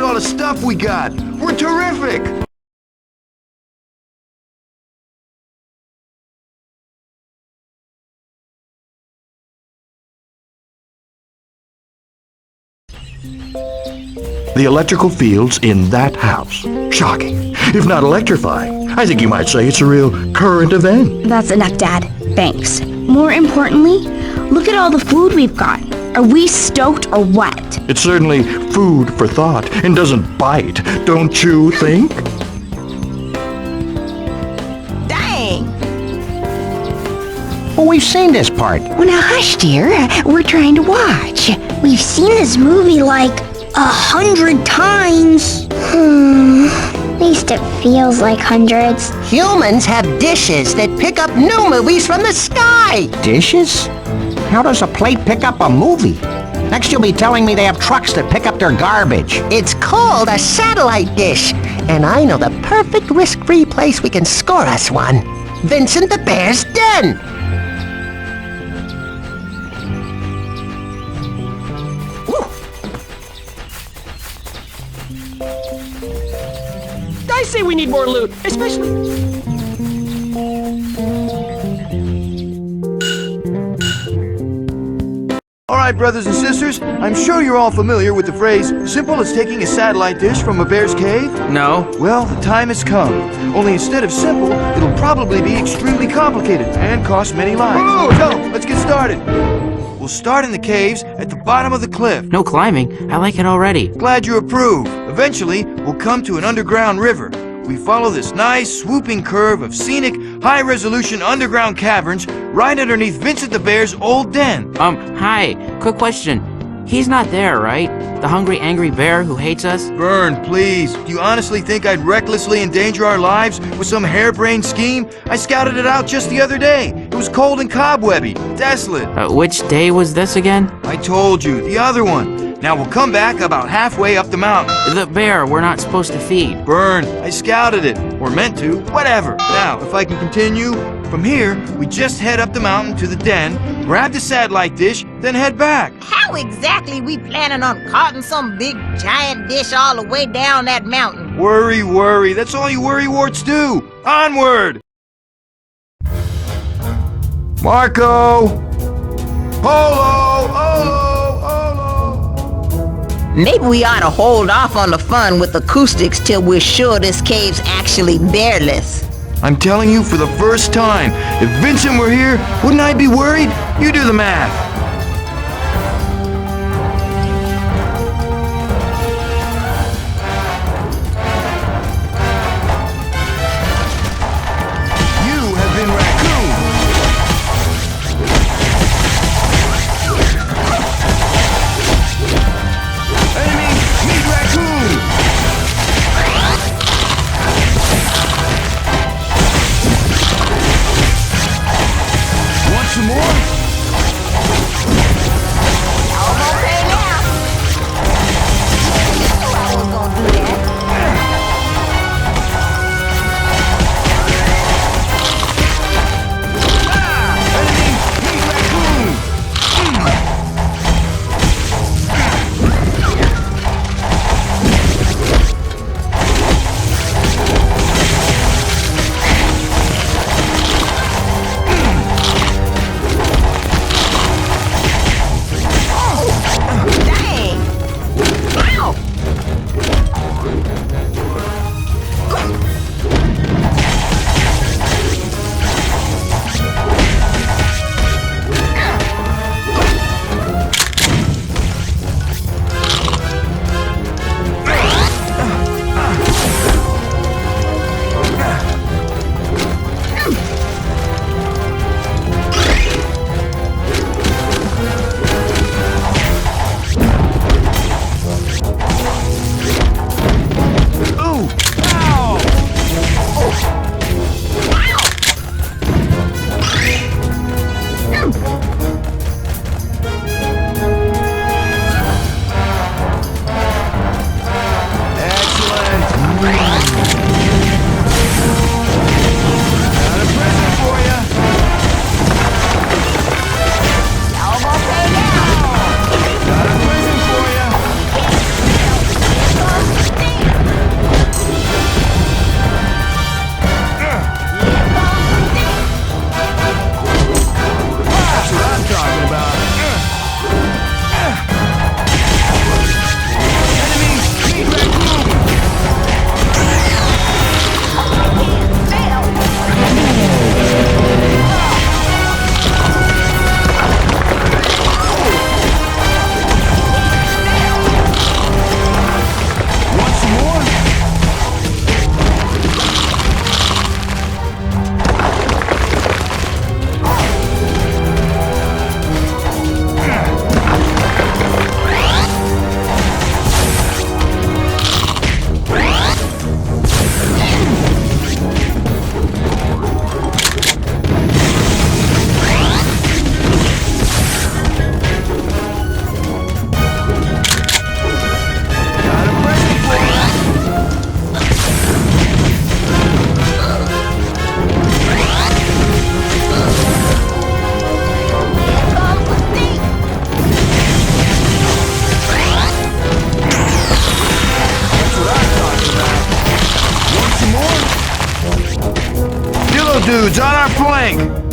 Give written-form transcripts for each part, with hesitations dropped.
all the stuff we got. We're terrific. The electrical fields in that house. Shocking, if not electrifying. I think you might say it's a real current event. That's enough, Dad. Thanks. More importantly, look at all the food we've got. Are we stoked or what? It's certainly food for thought and doesn't bite, don't you think? Dang! Well, we've seen this part. Well, now hush, dear. We're trying to watch. We've seen this movie like 100 times. At least it feels like hundreds. Humans have dishes that pick up new movies from the sky! Dishes? How does a plate pick up a movie? Next you'll be telling me they have trucks that pick up their garbage. It's called a satellite dish, and I know the perfect risk-free place we can score us one. Vincent the Bear's Den! I say we need more loot, especially... Alright, brothers and sisters, I'm sure you're all familiar with the phrase, simple as taking a satellite dish from a bear's cave? No. Well, the time has come. Only instead of simple, it'll probably be extremely complicated and cost many lives. So, let's get started. We'll start in the caves at the bottom of the cliff. No climbing. I like it already. Glad you approve. Eventually, we'll come to an underground river. We follow this nice, swooping curve of scenic, high-resolution underground caverns right underneath Vincent the Bear's old den. Hi. Quick question. He's not there, right? The hungry, angry bear who hates us? Vern, please. Do you honestly think I'd recklessly endanger our lives with some harebrained scheme? I scouted it out just the other day. It was cold and cobwebby, desolate. Which day was this again? I told you, the other one. Now we'll come back about halfway up the mountain. The bear we're not supposed to feed. Vern, I scouted it. Or meant to. Whatever. Now, if I can continue, from here, we just head up the mountain to the den, grab the satellite dish, then head back. How exactly we planning on carting some big giant dish all the way down that mountain? Worry. That's all you worrywarts do. Onward! Marco! Polo! Maybe we ought to hold off on the fun with acoustics till we're sure this cave's actually bearless. I'm telling you for the first time, if Vincent were here, wouldn't I be worried? You do the math. You have been raccooned. Enemy, meet raccoon. Want some more? dudes on our flank!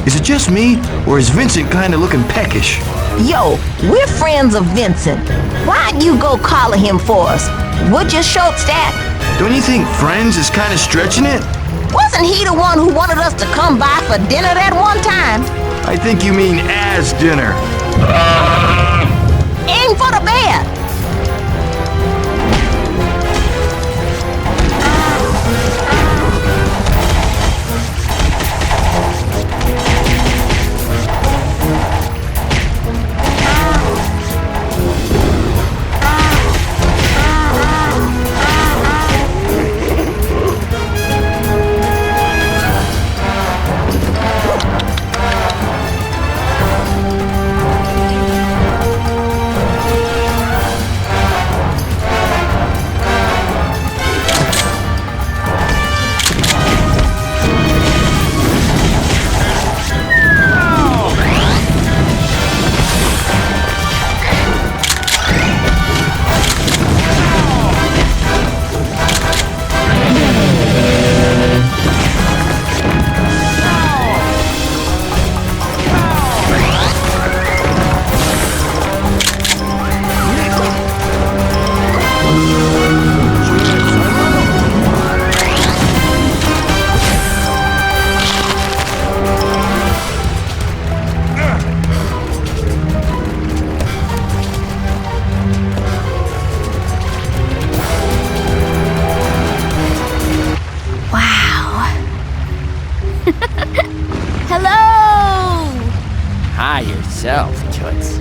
Is it just me, or is Vincent kind of looking peckish? Yo, we're friends of Vincent. Why'd you go collar him for us? Would you, Schultz, that? Don't you think friends is kind of stretching it? Wasn't he the one who wanted us to come by for dinner that one time? I think you mean as dinner. Aim for the bear. Hi yourself, Toots.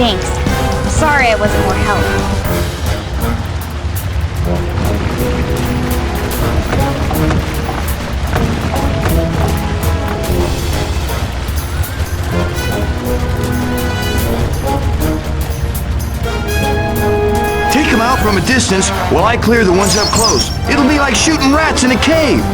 Thanks. Sorry I wasn't more help. Take them out from a distance while I clear the ones up close. It'll be like shooting rats in a cave.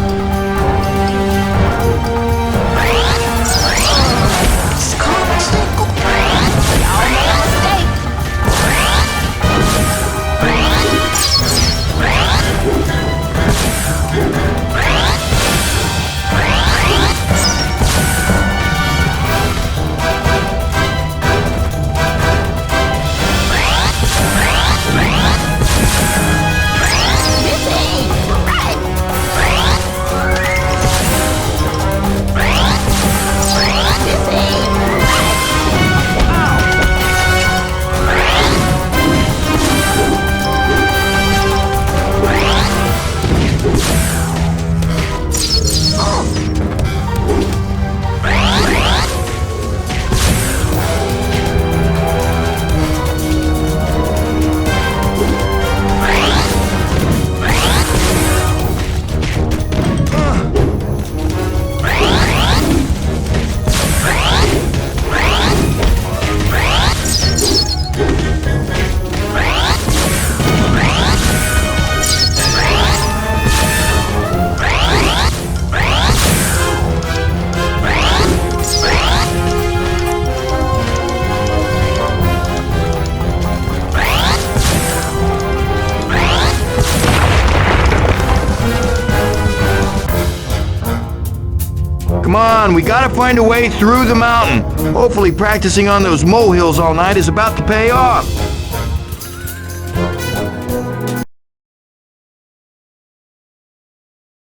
Come on, we gotta find a way through the mountain. Hopefully practicing on those molehills all night is about to pay off.